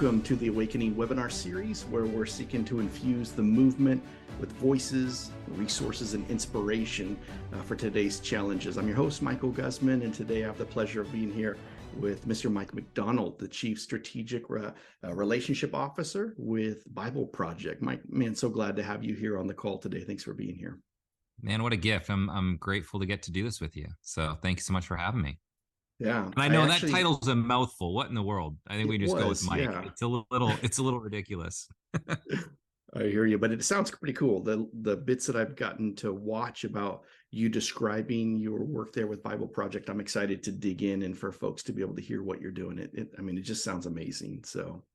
Welcome to the Awakening webinar series, where we're seeking to infuse the movement with voices, resources, and inspiration for today's challenges. I'm your host, Michael Guzman, and today I have the pleasure of being here with Mr. Mike McDonald, the Chief Strategic Relationship Officer with BibleProject. Mike, man, so glad to have you here on the call today. Thanks for being here. Man, what a gift. I'm grateful to get to do this with you. So thank you so much for having me. Yeah. And I know that title's a mouthful. What in the world? I think we can just go with Mike. Yeah. It's a little ridiculous. I hear you, but it sounds pretty cool. The bits that I've gotten to watch about you describing your work there with BibleProject, I'm excited to dig in and for folks to be able to hear what you're doing. It just sounds amazing. So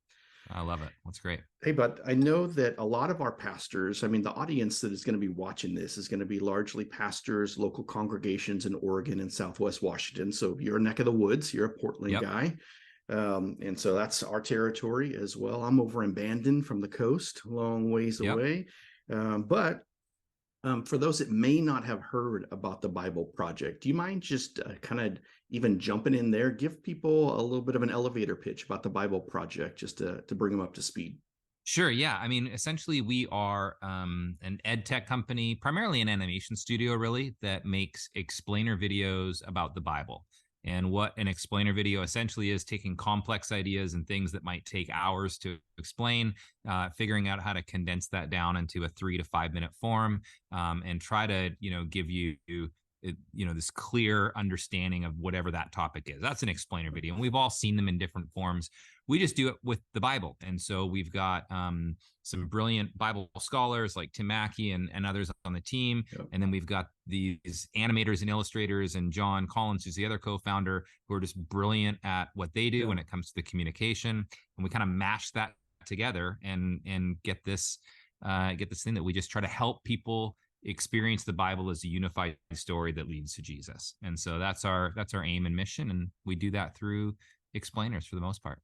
I love it. That's great. Hey, but I know that a lot of our pastors, the audience that is going to be watching this is going to be largely pastors, local congregations in Oregon and Southwest Washington. So you're a neck of the woods, you're a Portland guy. And so that's our territory as well. I'm over in Bandon from the coast, a long ways away. But for those that may not have heard about the BibleProject, do you mind just kind of even jumping in there, give people a little bit of an elevator pitch about the BibleProject, just to bring them up to speed? Sure. Yeah. Essentially, we are an ed tech company, primarily an animation studio, really, that makes explainer videos about the Bible. And what an explainer video essentially is, taking complex ideas and things that might take hours to explain, figuring out how to condense that down into a 3 to 5 minute form, and try to, give you, this clear understanding of whatever that topic is. That's an explainer video. And we've all seen them in different forms. We just do it with the Bible. And so we've got some brilliant Bible scholars like Tim Mackey and others on the team. Yep. And then we've got these animators and illustrators and John Collins, who's the other co-founder, who are just brilliant at what they do when it comes to the communication. And we kind of mash that together and get this thing that we just try to help people experience the Bible as a unified story that leads to Jesus. And so that's our aim and mission. And we do that through explainers for the most part.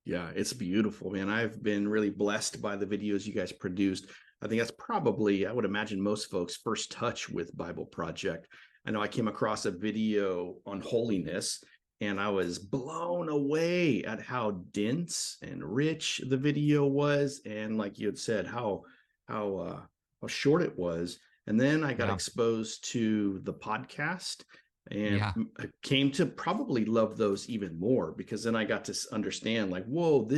Yeah, it's beautiful, man. I've been really blessed by the videos you guys produced. I think that's probably, I would imagine, most folks' first touch with BibleProject. I know I came across a video on holiness, and I was blown away at how dense and rich the video was, and like you had said, how short it was. And then I got exposed to the podcast, and I came to probably love those even more, because then I got to understand, like, whoa,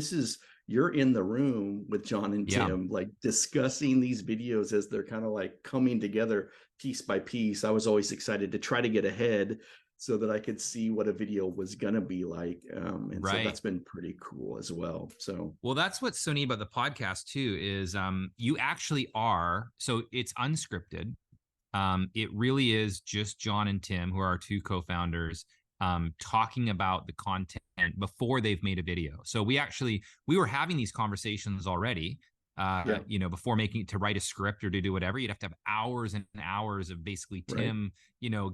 you're in the room with John and Tim, like discussing these videos as they're kind of like coming together piece by piece. I was always excited to try to get ahead so that I could see what a video was going to be like. So that's been pretty cool as well. Well, that's what's so neat about the podcast too, is you actually are, so it's unscripted. It really is just John and Tim, who are our two co-founders, talking about the content before they've made a video. So we were having these conversations already, before making it to write a script or to do whatever. You'd have to have hours and hours of basically Tim,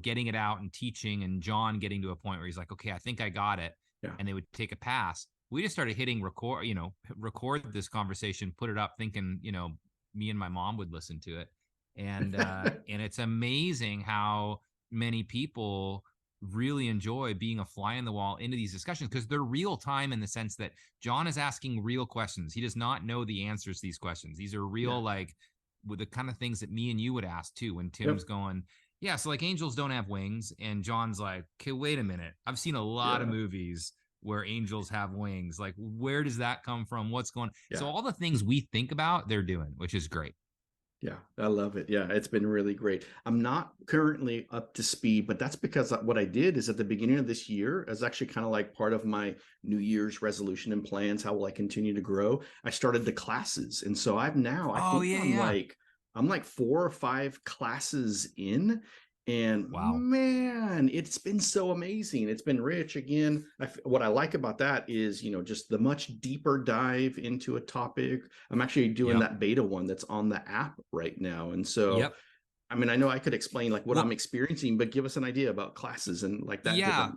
getting it out and teaching, and John getting to a point where he's like, okay, I think I got it. Yeah. And they would take a pass. We just started hitting record this conversation, put it up, thinking, me and my mom would listen to it. And and it's amazing how many people really enjoy being a fly on the wall into these discussions, because they're real time, in the sense that John is asking real questions. He does not know the answers to these questions. These are real, like, with the kind of things that me and you would ask too, when Tim's going, so like angels don't have wings, and John's like, okay, wait a minute, I've seen a lot of movies where angels have wings. Like, where does that come from? What's going on? So all the things we think about, they're doing, which is great. Yeah, I love it. Yeah, it's been really great. I'm not currently up to speed, but that's because what I did is at the beginning of this year, as actually kind of like part of my New Year's resolution and plans, how will I continue to grow? I started the classes. And so I'm like 4 or 5 classes in. And man, it's been so amazing. It's been rich. Again, what I like about that is, just the much deeper dive into a topic. I'm actually doing that beta one that's on the app right now. And so, I know I could explain like what I'm experiencing, but give us an idea about classes and like that. Yeah.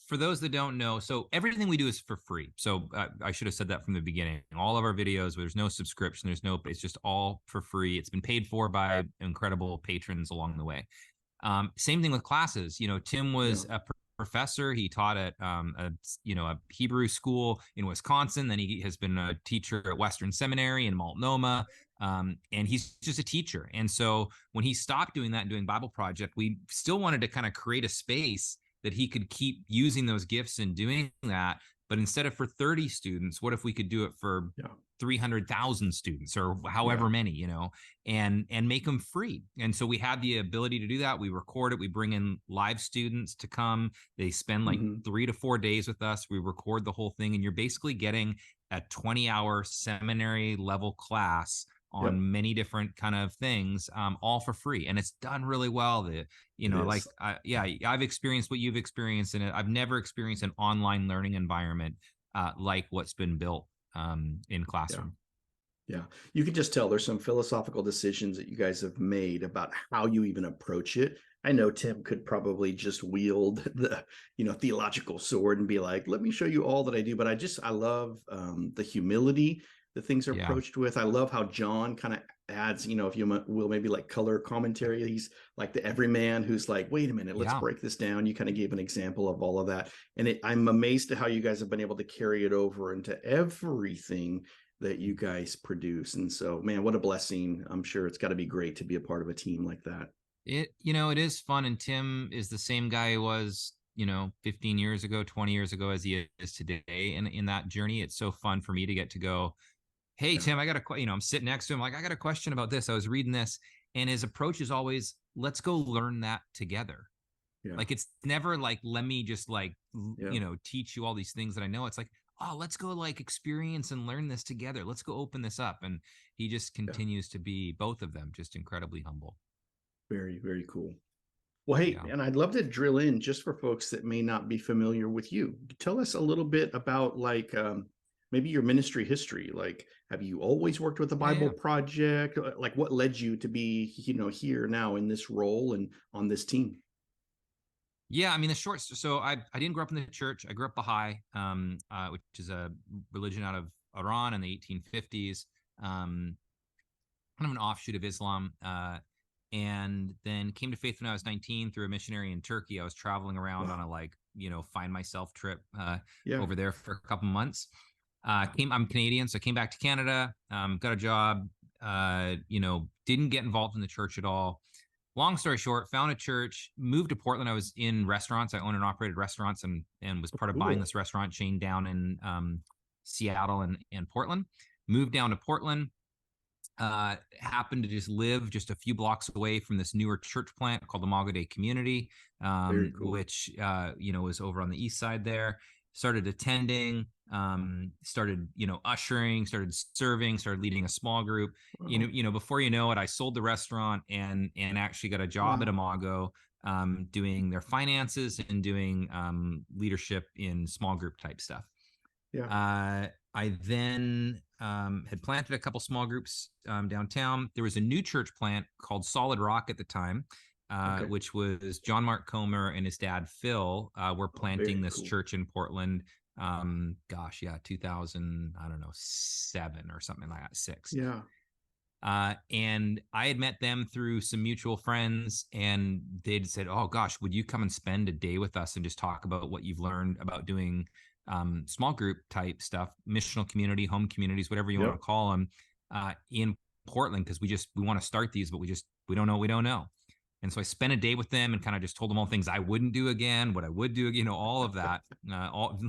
For those that don't know, so everything we do is for free. So I should have said that from the beginning. All of our videos, there's no subscription, it's just all for free. It's been paid for by incredible patrons along the way. Same thing with classes. Tim was a professor. He taught at a Hebrew school in Wisconsin. Then he has been a teacher at Western Seminary in Multnomah. And he's just a teacher. And so when he stopped doing that and doing Bible Project, we still wanted to kind of create a space that he could keep using those gifts and doing that. But instead of for 30 students, what if we could do it for 300,000 students or however many, and make them free? And so we had the ability to do that. We record it. We bring in live students to come. They spend like 3 to 4 days with us. We record the whole thing, and you're basically getting a 20-hour seminary level class on many different kind of things, all for free. And it's done really well. I've experienced what you've experienced, and I've never experienced an online learning environment like what's been built in classroom. Yeah. You can just tell there's some philosophical decisions that you guys have made about how you even approach it. I know Tim could probably just wield the, theological sword and be like, let me show you all that I do. But I love the humility the things are approached with. I love how John kind of adds, if you will, maybe like color commentary. He's like the everyman who's like, wait a minute, let's break this down. You kind of gave an example of all of that. And I'm amazed at how you guys have been able to carry it over into everything that you guys produce. And so, man, what a blessing. I'm sure it's got to be great to be a part of a team like that. It is fun. And Tim is the same guy he was, 15 years ago, 20 years ago, as he is today. And in that journey, it's so fun for me to get to go, hey, Tim, I got I'm sitting next to him. Like, I got a question about this. I was reading this. And his approach is always, let's go learn that together. Yeah. Like, it's never like, let me just teach you all these things that I know. It's like, oh, let's go experience and learn this together. Let's go open this up. And he just continues to be, both of them, just incredibly humble. Very, very cool. Well, hey, and I'd love to drill in just for folks that may not be familiar with you. Tell us a little bit about maybe your ministry history. Like, have you always worked with the Bible Project? Like, what led you to be, here now in this role and on this team? Yeah, I mean, so I didn't grow up in the church. I grew up Baha'i, which is a religion out of Iran in the 1850s, kind of an offshoot of Islam, and then came to faith when I was 19 through a missionary in Turkey. I was traveling around on a find myself trip over there for a couple months. I'm Canadian, so I came back to Canada, got a job, didn't get involved in the church at all. Long story short, found a church, moved to Portland. I was in restaurants. I owned and operated restaurants and was part of buying this restaurant chain down in Seattle and Portland. Moved down to Portland, happened to just live just a few blocks away from this newer church plant called the Imago Dei Community, which, was over on the east side there. Started attending, started, ushering, started serving, started leading a small group. Wow. Before you know it, I sold the restaurant and actually got a job at Imago, doing their finances and doing leadership in small group type stuff. Yeah. I then had planted a couple small groups downtown. There was a new church plant called Solid Rock at the time, which was John Mark Comer and his dad Phil were planting this church in Portland. 2007 or something like that, 6. Yeah. And I had met them through some mutual friends, and they'd said, "Oh gosh, would you come and spend a day with us and just talk about what you've learned about doing small group type stuff, missional community, home communities, whatever you want to call them, in Portland, because we want to start these, but we don't know what we don't know." And so I spent a day with them and kind of just told them all things I wouldn't do again, what I would do, all of that,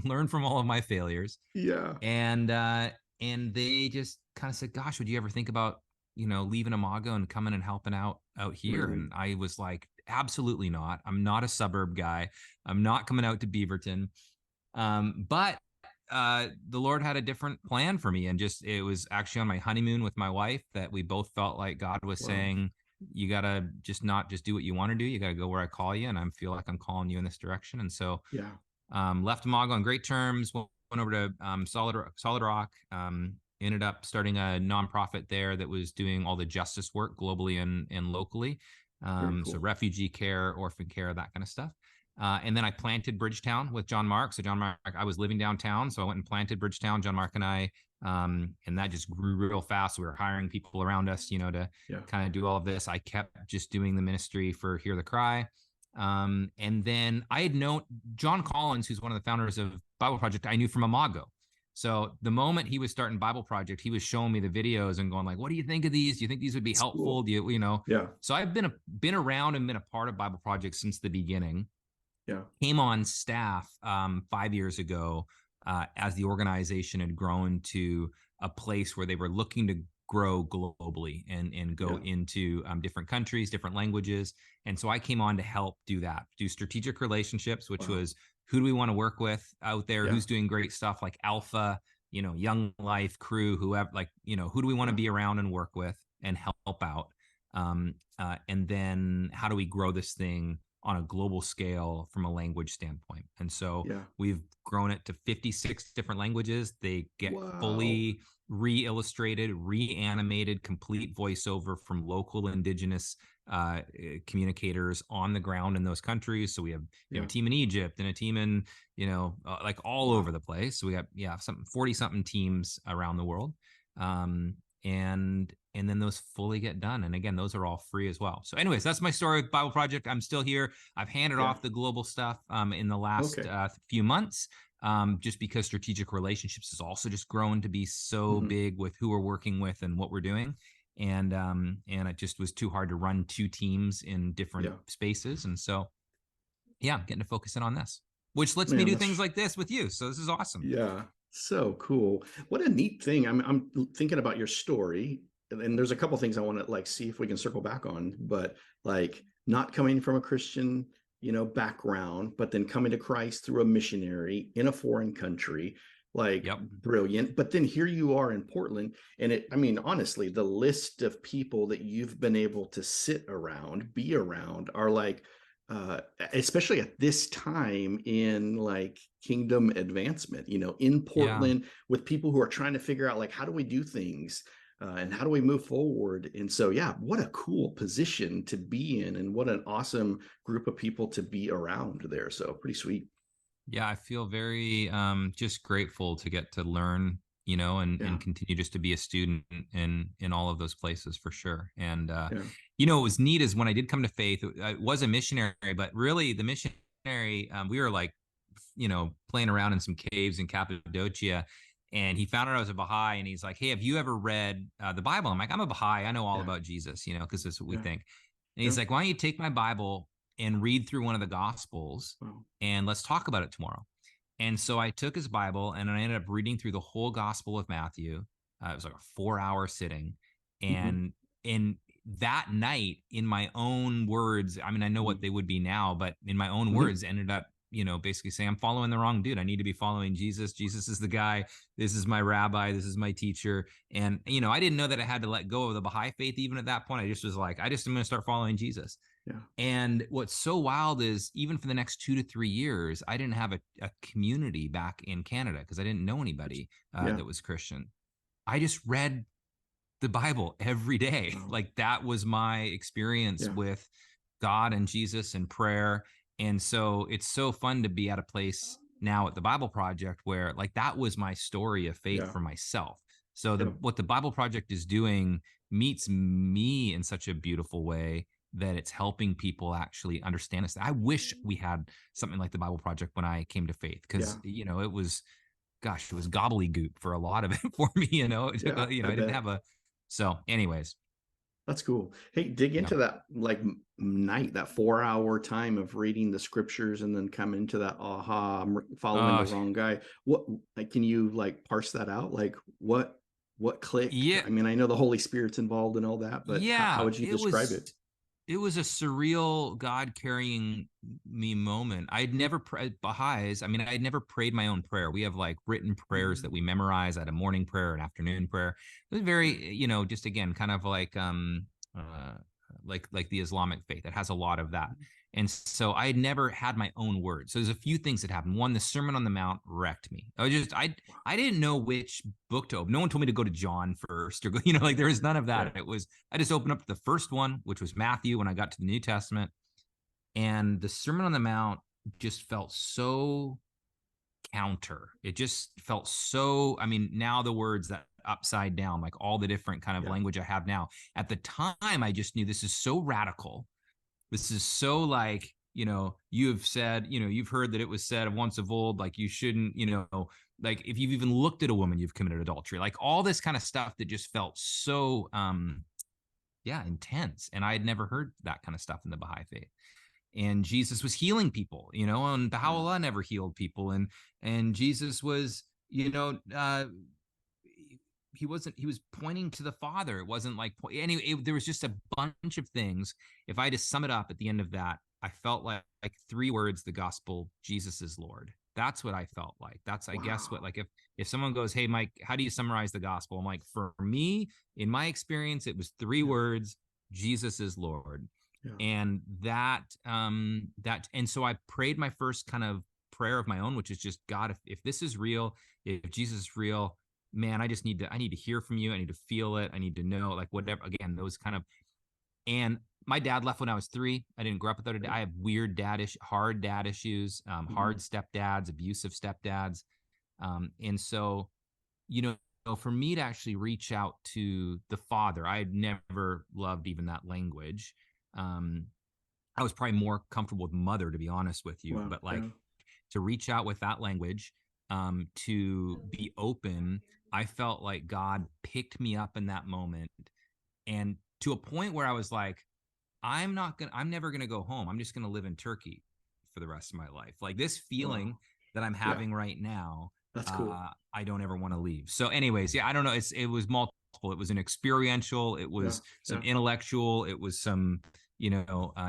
learn from all of my failures. Yeah. And they just kind of said, "Gosh, would you ever think about, leaving Imago and coming and helping out here?" And I was like, "Absolutely not. I'm not a suburb guy. I'm not coming out to Beaverton." But the Lord had a different plan for me. And it was actually on my honeymoon with my wife that we both felt like God was saying, you got to not just do what you want to do. You got to go where I call you. And I feel like I'm calling you in this direction. And so, left Imago on great terms, went over to Solid Rock, ended up starting a nonprofit there that was doing all the justice work globally and locally. Cool. So refugee care, orphan care, that kind of stuff. And then I planted Bridgetown with John Mark. So John Mark, I was living downtown, so I went and planted Bridgetown, John Mark and I, and that just grew real fast. We were hiring people around us, to kind of do all of this. I kept just doing the ministry for Hear the Cry. And then I had known John Collins, who's one of the founders of Bible Project, I knew from Imago. So the moment he was starting Bible Project, he was showing me the videos and going like, "What do you think of these? Do you think these would be That's helpful? cool. Do you, you know?" Yeah. So I've been around and been a part of Bible Project since the beginning. Yeah. Came on staff 5 years ago as the organization had grown to a place where they were looking to grow globally and go Yeah. into different countries, different languages. And so I came on to help do that, do strategic relationships, which Wow. was who do we want to work with out there? Yeah. Who's doing great stuff like Alpha, Young Life, Crew, whoever, like, who do we want to Yeah. be around and work with and help out? And then how do we grow this thing on a global scale from a language standpoint? And so Yeah. we've grown it to 56 different languages. They get Wow. fully re-illustrated, reanimated, complete voiceover from local indigenous communicators on the ground in those countries. So we have a Yeah. team in Egypt and a team in like all over Wow. the place. So we have some 40 something teams around the world. And then those fully get done. And again, those are all free as well. So anyways, that's my story with Bible Project. I'm still here. I've handed Yeah. off the global stuff in the last Okay. few months, just because strategic relationships has also just grown to be so Hmm. big with who we're working with and what we're doing. And it just was too hard to run two teams in different Yeah. spaces. And so, yeah, I'm getting to focus in on this, which lets me Man, do that's things like this with you. So this is awesome. yeah. So cool. What a neat thing. I'm thinking about your story, and there's a couple things I want to like see if we can circle back on, but like not coming from a Christian, background, but then coming to Christ through a missionary in a foreign country, like Yep. brilliant. But then here you are in Portland, and I mean, honestly, the list of people that you've been able to sit around, be around, are like especially at this time in like kingdom advancement, in Yeah. Portland, with people who are trying to figure out like how do we do things, and how do we move forward. And so yeah, what a cool position to be in, and what an awesome group of people to be around there. So pretty sweet. Yeah, I feel very just grateful to get to learn, Yeah. and continue just to be a student in all of those places for sure. And Yeah. what was neat is when I did come to faith, I was a missionary, but really the missionary, we were like, playing around in some caves in Cappadocia. And he found out I was a Baha'i, and he's like, "Hey, have you ever read the Bible?" I'm like, "I'm a Baha'i. I know all Yeah. about Jesus, because that's what we Yeah. think." And Yeah. he's like, "Why don't you take my Bible and read through one of the Gospels, Wow. and let's talk about it tomorrow?" And so I took his Bible and I ended up reading through the whole Gospel of Matthew. It was like a 4 hour sitting, Hmm. and that night, in my own words, I mean, I know what they would be now, but in my own Hmm. words, ended up, basically saying, "I'm following the wrong dude. I need to be following Jesus. Jesus is the guy. This is my rabbi. This is my teacher." And I didn't know that I had to let go of the Baha'i faith even at that point. I just was like, I just am going to start following Jesus. Yeah. And what's so wild is even for the next 2 to 3 years, I didn't have a community back in Canada because I didn't know anybody Yeah. that was Christian. I just read the Bible every day. Wow. Like that was my experience Yeah. with God and Jesus and prayer. And so it's so fun to be at a place now at the Bible Project where like that was my story of faith Yeah. for myself. So Yeah. what the Bible Project is doing meets me in such a beautiful way that it's helping people actually understand us. I wish we had something like the Bible Project when I came to faith because Yeah. it was, gosh, it was gobbledygook for a lot of it for me. It took, Yeah. I I didn't bet. have so anyways, That's cool. Hey, dig yeah. into that like night, that 4 hour time of reading the scriptures, and then come into that aha, I'm following the Uh, wrong guy. What, like, can you like parse that out? Like what clicked? yeah, I mean, I know the Holy Spirit's involved and all that, but how yeah, would you describe it? it was a surreal God carrying me moment. I'd never prayed Baha'is. I mean, I'd never prayed my own prayer. We have like written prayers that we memorize. I had a morning prayer, an afternoon prayer. It was Yeah. very, just again, kind of like the Islamic faith. It has a lot of that. And so I had never had my own words. So there's a few things that happened. One, the Sermon on the Mount wrecked me. I didn't know which book to open. No one told me to go to John first or go, like there was none of that. Right. It was I just opened up the first one, which was Matthew when I got to the New Testament. And the Sermon on the Mount just felt so counter. It just felt so, I mean, now the words that upside down, like all the different kind of Yeah. language I have now. At the time, I just knew this is so radical. This is so like, you've said, you've heard that it was said once of old, like you shouldn't, like if you've even looked at a woman, you've committed adultery, like all this kind of stuff that just felt so, intense. And I had never heard that kind of stuff in the Baha'i faith. And Jesus was healing people, and Baha'u'llah never healed people. And Jesus was, he was pointing to the Father. It wasn't like, anyway, there was just a bunch of things. If I had to sum it up at the end of that, I felt like 3 words: the gospel, Jesus is Lord. That's what I felt like. That's, I guess, what, like, if someone goes, hey, Mike, how do you summarize the gospel? I'm like, for me, in my experience, it was 3 words: Jesus is Lord. Yeah. And and so I prayed my first kind of prayer of my own, which is just, God, if this is real, if Jesus is real, man, I need to hear from you. I need to feel it. I need to know, like, whatever, again, those kind of, and my dad left when I was 3. I didn't grow up with I have weird hard dad issues, hard stepdads, abusive stepdads. And so, for me to actually reach out to the Father, I had never loved even that language. I was probably more comfortable with mother, to be honest with you, but to reach out with that language, to be open, I felt like God picked me up in that moment, and to a point where I was like, I'm never going to go home. I'm just going to live in Turkey for the rest of my life. Like, this feeling that I'm having right now, that's cool. I don't ever want to leave. So anyways, I don't know. It was multiple. It was an experiential, it was some intellectual, it was some,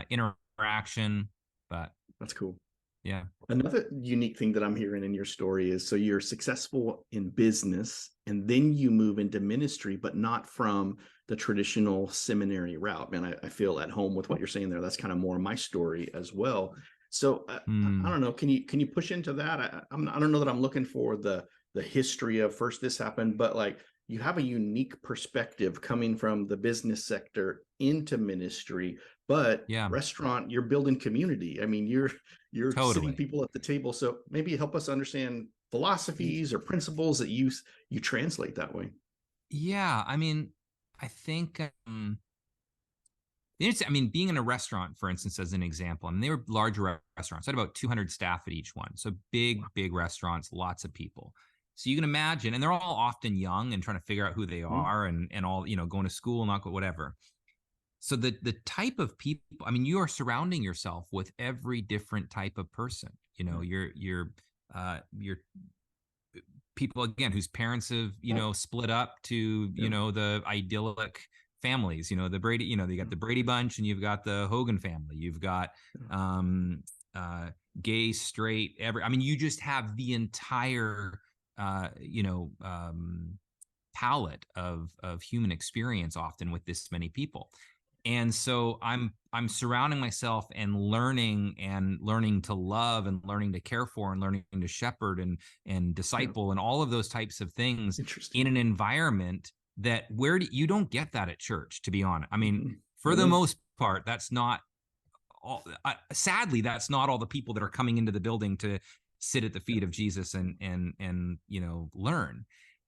interaction, but that's cool. Yeah. Another unique thing that I'm hearing in your story is, so you're successful in business and then you move into ministry, but not from the traditional seminary route. Man, I feel at home with what you're saying there. That's kind of more my story as well. So I don't know. Can you push into that? I don't know that I'm looking for the history of first this happened, but like, you have a unique perspective coming from the business sector into ministry, but restaurant, you're building community. I mean, you're totally sitting people at the table. So maybe help us understand philosophies or principles that you translate that way. Yeah. I mean, I think, being in a restaurant, for instance, as an example, they were large restaurants. I had about 200 staff at each one. So big restaurants, lots of people. So you can imagine, and they're all often young and trying to figure out who they are and all, going to school, not whatever. So the type of people, you are surrounding yourself with every different type of person. You're people, again, whose parents have, split up to, the idyllic families, the Brady, you got the Brady Bunch and you've got the Hogan family. You've got gay, straight, you just have the entire palette of human experience often with this many people. And so I'm surrounding myself and learning to love and learning to care for and learning to shepherd and disciple and all of those types of things in an environment that you don't get that at church, to be honest. For the most part, that's not all, sadly, that's not all the people that are coming into the building to sit at the feet of Jesus and learn.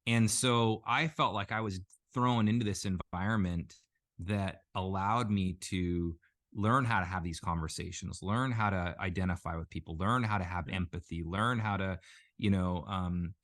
And so I felt like I was thrown into this environment that allowed me to learn how to have these conversations, learn how to identify with people, learn how to have empathy, learn how to,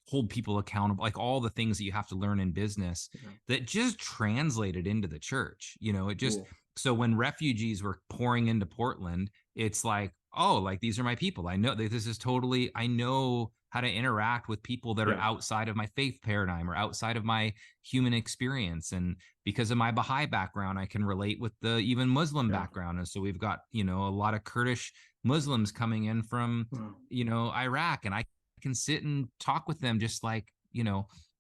hold people accountable, like all the things that you have to learn in business that just translated into the church. It just, so when refugees were pouring into Portland, it's like, oh, like, these are my people. I know that this is totally, I know how to interact with people that are outside of my faith paradigm or outside of my human experience. And because of my Baha'i background, I can relate with the even Muslim background. And so we've got, a lot of Kurdish Muslims coming in from, Iraq, and I can sit and talk with them just like,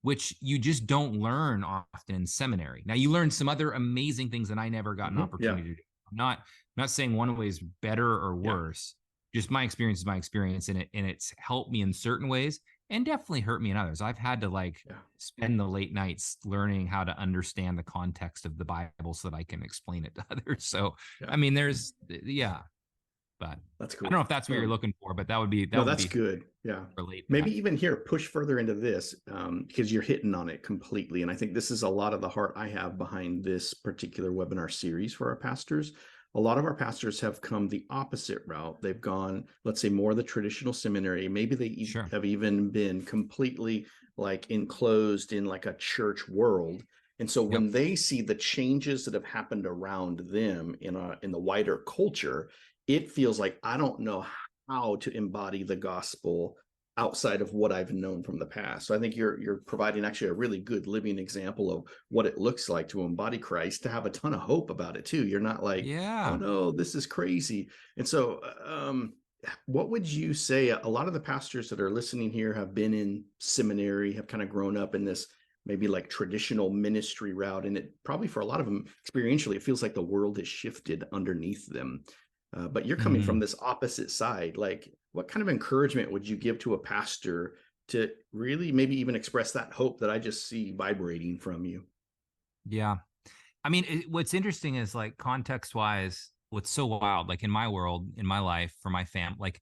which you just don't learn often in seminary. Now you learn some other amazing things that I never got an opportunity to do. I'm not saying one way is better or worse. Just my experience is my experience, and it's helped me in certain ways and definitely hurt me in others. I've had to spend the late nights learning how to understand the context of the Bible so that I can explain it to others. So, there's, but that's cool. I don't know if that's what you're looking for, but that's good. Yeah. Maybe even here, push further into this, because you're hitting on it completely. And I think this is a lot of the heart I have behind this particular webinar series for our pastors. a lot of our pastors have come the opposite route. They've gone, let's say, more the traditional seminary. Maybe they Sure. have even been completely like enclosed in like a church world. And so Yep. when they see the changes that have happened around them in the wider culture, it feels like I don't know how to embody the gospel outside of what I've known from the past. So I think you're providing actually a really good living example of what it looks like to embody Christ, to have a ton of hope about it too. You're not like, oh Yeah. no, this is crazy. And so what would you say? A lot of the pastors that are listening here have been in seminary, have kind of grown up in this maybe like traditional ministry route. And it probably for a lot of them experientially, it feels like the world has shifted underneath them. But you're coming from Mhm. this opposite side. Like, what kind of encouragement would you give to a pastor to really maybe even express that hope that I just see vibrating from you? Yeah. I mean, what's interesting is like context wise, what's so wild, like in my world, in my life, for my fam, like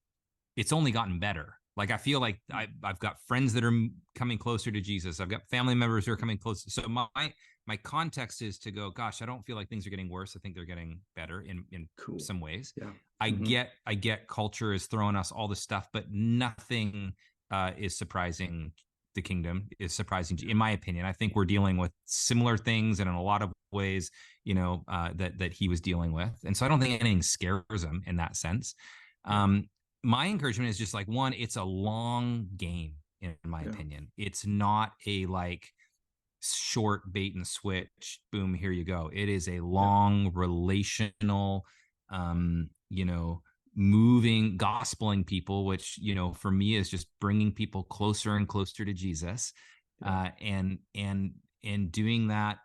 it's only gotten better. Like I feel like I've got friends that are coming closer to Jesus. I've got family members who are coming closer. So my context is to go, gosh, I don't feel like things are getting worse. I think they're getting better in Cool. some ways. Yeah. I Mm-hmm. get culture is throwing us all this stuff, but nothing is surprising. The kingdom is surprising, in my opinion. I think we're dealing with similar things, and in a lot of ways, that he was dealing with, and so I don't think anything scares him in that sense. Yeah. Um, my encouragement is just like, one, it's a long game, in my Yeah. opinion. It's not a like short bait and switch, boom, here you go. It is a Yeah. long relational, um, you know, moving, gospeling people, which, for me is just bringing people closer and closer to Jesus. Yeah. And doing that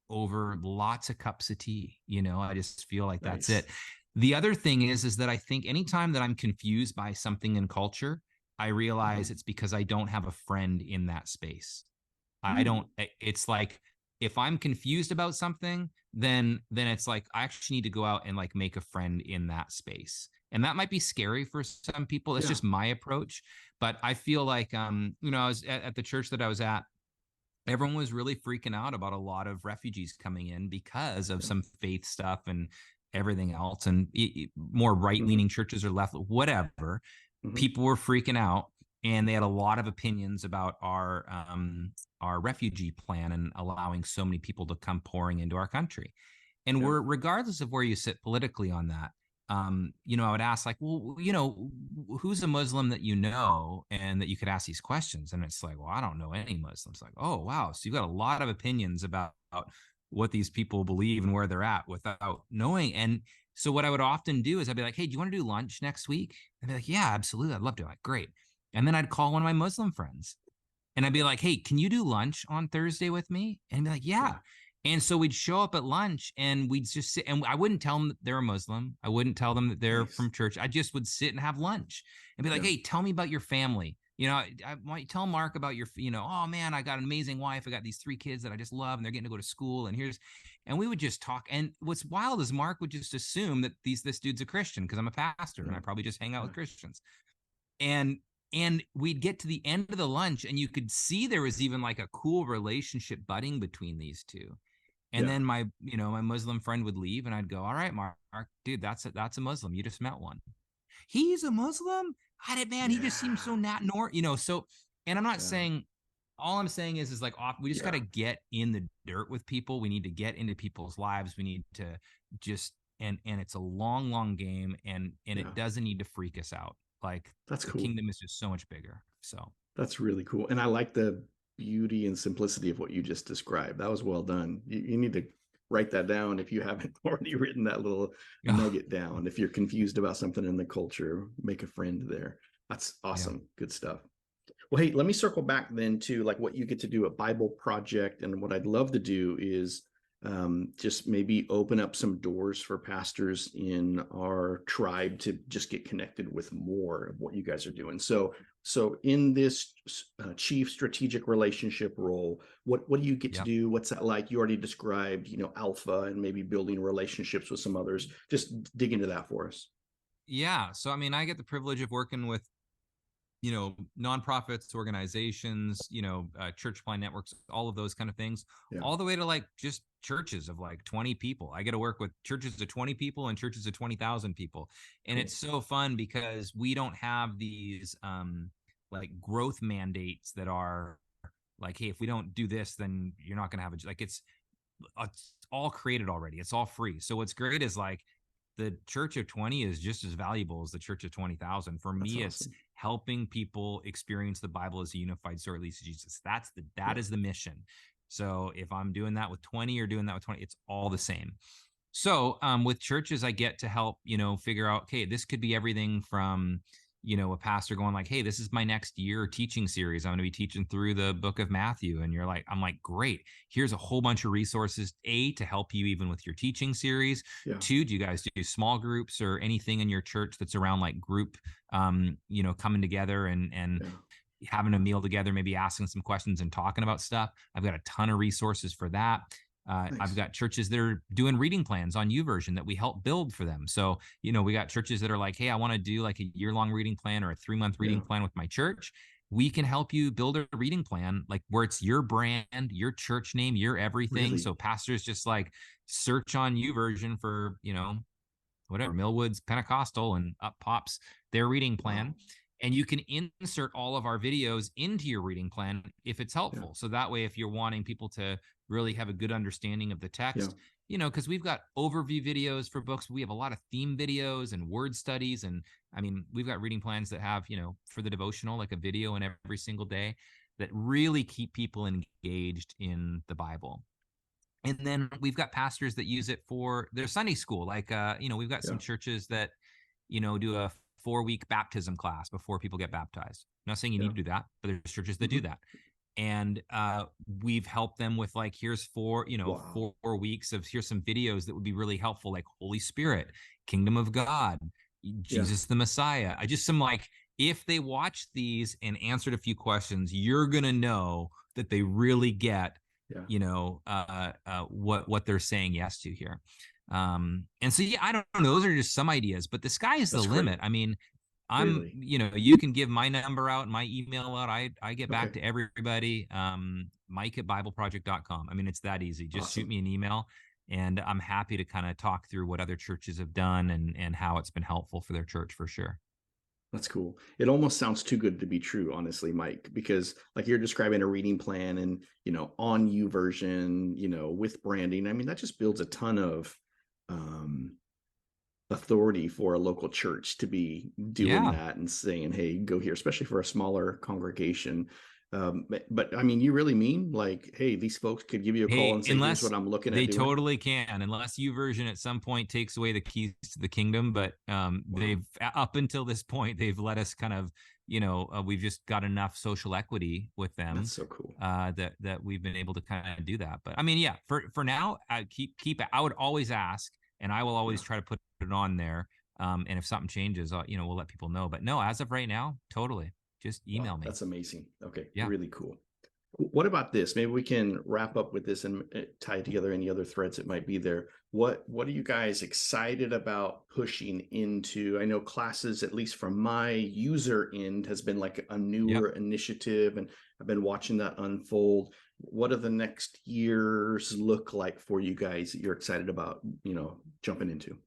over lots of cups of tea. I just feel like that's Nice. it. The other thing is that I think anytime that I'm confused by something in culture, I Uh-huh. realize it's because I don't have a friend in that space. I Mm. don't, it's like if I'm confused about something, then it's like I actually need to go out and like make a friend in that space. And that might be scary for some people. That's Yeah. just my approach. But I feel like I was at the church that I was at, everyone was really freaking out about a lot of refugees coming in because of Yeah. some faith stuff and everything else, and more Mm-hmm. right-leaning churches or left, whatever. Mm-hmm. People were freaking out, and they had a lot of opinions about our refugee plan and allowing so many people to come pouring into our country. And Yeah. we're, regardless of where you sit politically on that, I would ask like, well, who's a Muslim that you know and that you could ask these questions? And it's like, well, I don't know any Muslims. Like, oh wow, so you've got a lot of opinions about what these people believe and where they're at without knowing. And so what I would often do is I'd be like, hey, do you want to do lunch next week? And be like, yeah, absolutely, I'd love to. Like, great. And then I'd call one of my Muslim friends and I'd be like, hey, can you do lunch on Thursday with me? And he'd be like, yeah. Yeah. And so we'd show up at lunch and we'd just sit, and I wouldn't tell them that they're a Muslim. I wouldn't tell them that they're Nice. from church. I just would sit and have lunch and be like, Yeah. hey, tell me about your family. I might tell Mark about oh man, I got an amazing wife. I got these 3 kids that I just love and they're getting to go to school. And we would just talk. And what's wild is Mark would just assume that this dude's a Christian because I'm a pastor and Yeah. I probably just hang out Yeah. with Christians. And we'd get to the end of the lunch and you could see there was even like a cool relationship budding between these two. And Yeah. then my Muslim friend would leave and I'd go, all right, Mark, dude, that's a Muslim, you just met one. He's a Muslim. I did, man, he just seems Yeah. so not so. And I'm not Yeah. saying, all I'm saying is like we just got Yeah. to get in the dirt with people. We need to get into people's lives. We need to just, and it's a long game, and Yeah. it doesn't need to freak us out. Like That's the cool. kingdom is just so much bigger. So That's really cool. And I like the beauty and simplicity of what you just described. That was well done. You need to write that down if you haven't already written that little oh, nugget down. If you're confused about something in the culture, make a friend there. That's yeah. awesome. Good stuff. Well, hey, let me circle back then to like what you get to do at Bible Project. And what I'd love to do is just maybe open up some doors for pastors in our tribe to just get connected with more of what you guys are doing. So in this chief strategic relationship role, what do you get to Yeah. do? What's that like? You already described, alpha and maybe building relationships with some others. Just dig into that for us. Yeah. So I mean, I get the privilege of working with nonprofits, organizations, church plant networks, all of those kind of things, Yeah. all the way to like just churches of like 20 people. I get to work with churches of 20 people and churches of 20,000 people. And Cool. it's so fun because we don't have these like growth mandates that are like, hey, if we don't do this, then you're not going to have it's all created already. It's all free. So what's great is like the church of 20 is just as valuable as the church of 20,000. For That's me, it's awesome. helping people experience the Bible as a unified story, at least Jesus. That is the mission. So if I'm doing that with 20 or doing that with 20, it's all the same. So with churches, I get to help, figure out, okay, this could be everything from, a pastor going like, hey, this is my next year teaching series. I'm going to be teaching through the book of Matthew. And I'm like, great. Here's a whole bunch of resources, to help you even with your teaching series. Yeah. 2, do you guys do small groups or anything in your church that's around like group, coming together and having a meal together, maybe asking some questions and talking about stuff? I've got a ton of resources for that. Nice. I've got churches that are doing reading plans on YouVersion that we help build for them. So, we got churches that are like, hey, I want to do like a year-long reading plan or a 3-month reading plan with my church. We can help you build a reading plan, like where it's your brand, your church name, your everything. Really? So pastors just like search on YouVersion for, whatever, Millwoods Pentecostal, and up pops their reading plan. Wow. And you can insert all of our videos into your reading plan if it's helpful. So that way, if you're wanting people to really have a good understanding of the text, because we've got overview videos for books. We have a lot of theme videos and word studies. And I mean, we've got reading plans that have, for the devotional, like a video in every single day that really keep people engaged in the Bible. And then we've got pastors that use it for their Sunday school. Like, we've got some churches that, do a 4-week baptism class before people get baptized. I'm not saying you need to do that, but there's churches that do that. And we've helped them with like, here's 4 weeks of, here's some videos that would be really helpful, like Holy Spirit, Kingdom of God, Jesus the Messiah. Some like, if they watch these and answered a few questions, you're going to know that they really get, what they're saying yes to here. And so, I don't know. Those are just some ideas, but the sky is the limit. I mean, you can give my number out, my email out. I get back to everybody. Mike at BibleProject.com. I mean, it's that easy. Just shoot me an email, and I'm happy to kind of talk through what other churches have done and how it's been helpful for their church, for sure. That's cool. It almost sounds too good to be true, honestly, Mike, because like you're describing a reading plan and, on YouVersion, with branding. I mean, that just builds a ton of authority for a local church to be doing that and saying, hey, go here, especially for a smaller congregation. But I mean, you really mean like, hey, these folks could give you a call and say, here's what I'm looking at doing? They totally can, unless YouVersion at some point takes away the keys to the kingdom. But they've, up until this point, they've let us kind of, we've just got enough social equity with them. That's so cool. That we've been able to kind of do that. But I mean, for now, I I would always ask, and I will always try to put it on there. And if something changes, we'll let people know. But no, as of right now, totally. Just email me. That's amazing. Okay. Really cool. What about this? Maybe we can wrap up with this and tie together any other threads that might be there. What are you guys excited about pushing into? I know classes, at least from my user end, has been like a newer initiative, and I've been watching that unfold. What do the next years look like for you guys that you're excited about, jumping into?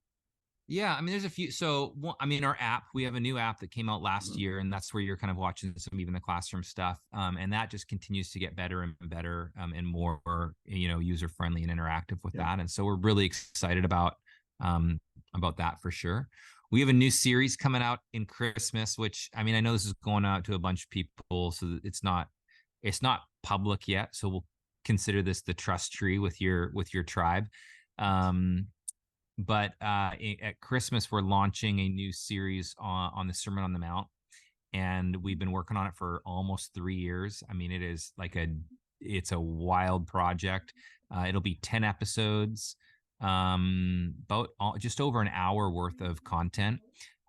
Yeah, I mean, there's a few. So, I mean, our app, we have a new app that came out last year, and that's where you're kind of watching some even the classroom stuff. And that just continues to get better and better, and more, user friendly and interactive with that. And so we're really excited about that for sure. We have a new series coming out in Christmas, which, I mean, I know this is going out to a bunch of people, so it's not public yet. So we'll consider this the trust tree with your tribe. But at Christmas, we're launching a new series on the Sermon on the Mount, and we've been working on it for almost 3 years. I mean, it is like it's a wild project. It'll be 10 episodes, just over an hour worth of content.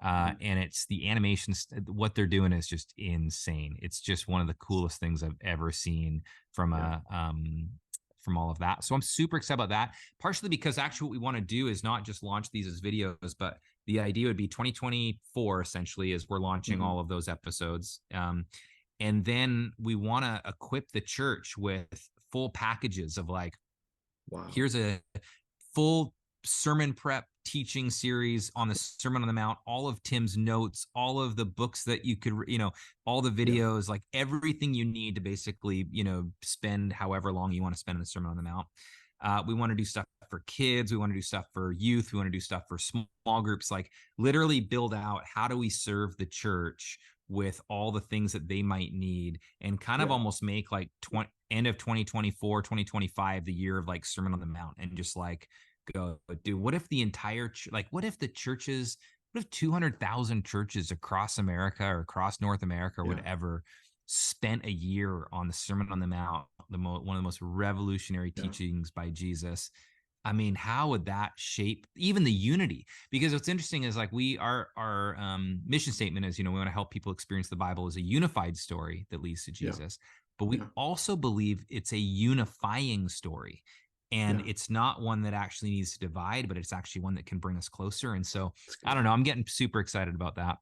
And it's the animations. What they're doing is just insane. It's just one of the coolest things I've ever seen from from all of that. So I'm super excited about that, partially because actually what we want to do is not just launch these as videos, but the idea would be 2024 essentially is we're launching all of those episodes. And then we want to equip the church with full packages of like, Wow. Here's a full sermon prep teaching series on the Sermon on the Mount, all of Tim's notes, all of the books that you could, all the videos, like everything you need to basically, spend however long you want to spend in the Sermon on the Mount. We want to do stuff for kids. We want to do stuff for youth. We want to do stuff for small groups, like literally build out how do we serve the church with all the things that they might need, and kind of almost make like end of 2024, 2025, the year of like Sermon on the Mount, and just like go, dude, what if the entire, what if the churches, what if 200,000 churches across America or across North America or whatever spent a year on the Sermon on the Mount, one of the most revolutionary teachings by Jesus? I mean, how would that shape even the unity? Because what's interesting is like our mission statement is, we want to help people experience the Bible as a unified story that leads to Jesus. But we also believe it's a unifying story. And it's not one that actually needs to divide, but it's actually one that can bring us closer. And so I don't know, I'm getting super excited about that.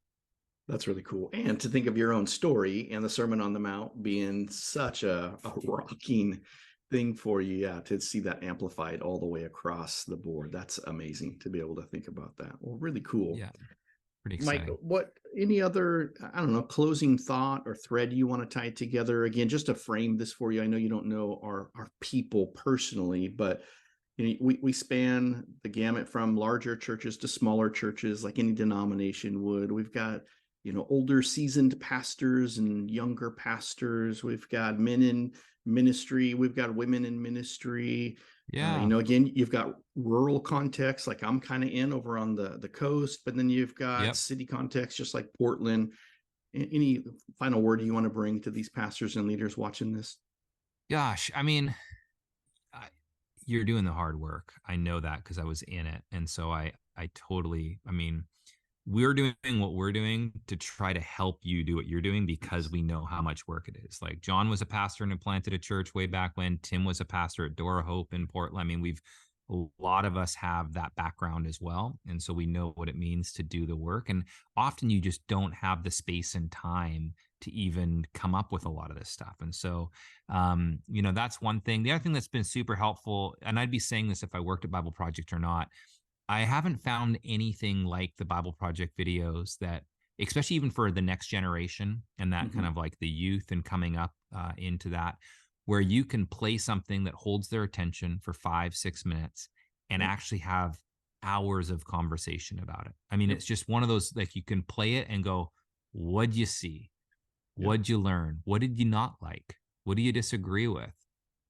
That's really cool. And to think of your own story and the Sermon on the Mount being such a rocking thing for you, to see that amplified all the way across the board. That's amazing to be able to think about that. Well, really cool. Yeah. Pretty exciting. Mike, any other, I don't know, closing thought or thread you want to tie together? Again, just to frame this for you, I know you don't know our people personally, but we span the gamut from larger churches to smaller churches, like any denomination would. We've got, older seasoned pastors and younger pastors. We've got men in ministry. We've got women in ministry. Yeah. Again, you've got rural context, like I'm kind of in over on the coast, but then you've got city context, just like Portland. Any final word you want to bring to these pastors and leaders watching this? Gosh, I mean, you're doing the hard work. I know that because I was in it. And so I totally, we're doing what we're doing to try to help you do what you're doing, because we know how much work it is. Like John was a pastor and planted a church way back when. Tim was a pastor at Door of Hope in Portland. A lot of us have that background as well. And so we know what it means to do the work. And often you just don't have the space and time to even come up with a lot of this stuff. And so, that's one thing. The other thing that's been super helpful, and I'd be saying this if I worked at Bible Project or not, I haven't found anything like the Bible Project videos that, especially even for the next generation and that kind of like the youth and coming up into that, where you can play something that holds their attention for 5-6 minutes and actually have hours of conversation about it. It's just one of those, like you can play it and go, what'd you see? What'd you learn? What did you not like? What do you disagree with?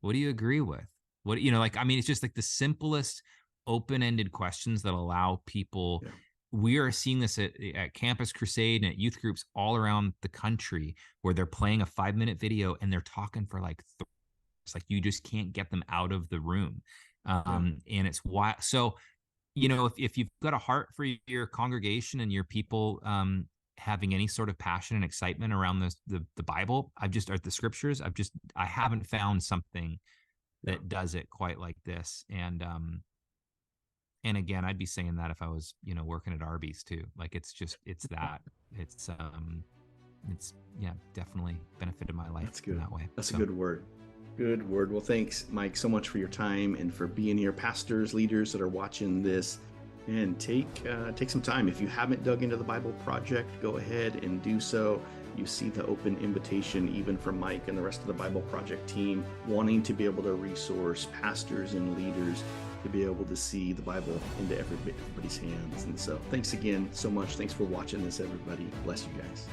What do you agree with? It's just like the simplest open-ended questions that allow people. We are seeing this at Campus Crusade and at youth groups all around the country, where they're playing a 5-minute video and they're talking for like it's like you just can't get them out of the room. And it's why. So, if you've got a heart for your congregation and your people having any sort of passion and excitement around the Bible, or the scriptures, I haven't found something that does it quite like this. And again, I'd be saying that if I was, working at Arby's too. Like it's definitely benefited my life. That's good. In that way. That's a good word. Good word. Well, thanks, Mike, so much for your time and for being here. Pastors, leaders that are watching this, and take some time. If you haven't dug into the Bible Project, go ahead and do so. You see the open invitation, even from Mike and the rest of the Bible Project team, wanting to be able to resource pastors and leaders to be able to see the Bible into everybody's hands. And so thanks again so much. Thanks for watching this, everybody. Bless you guys.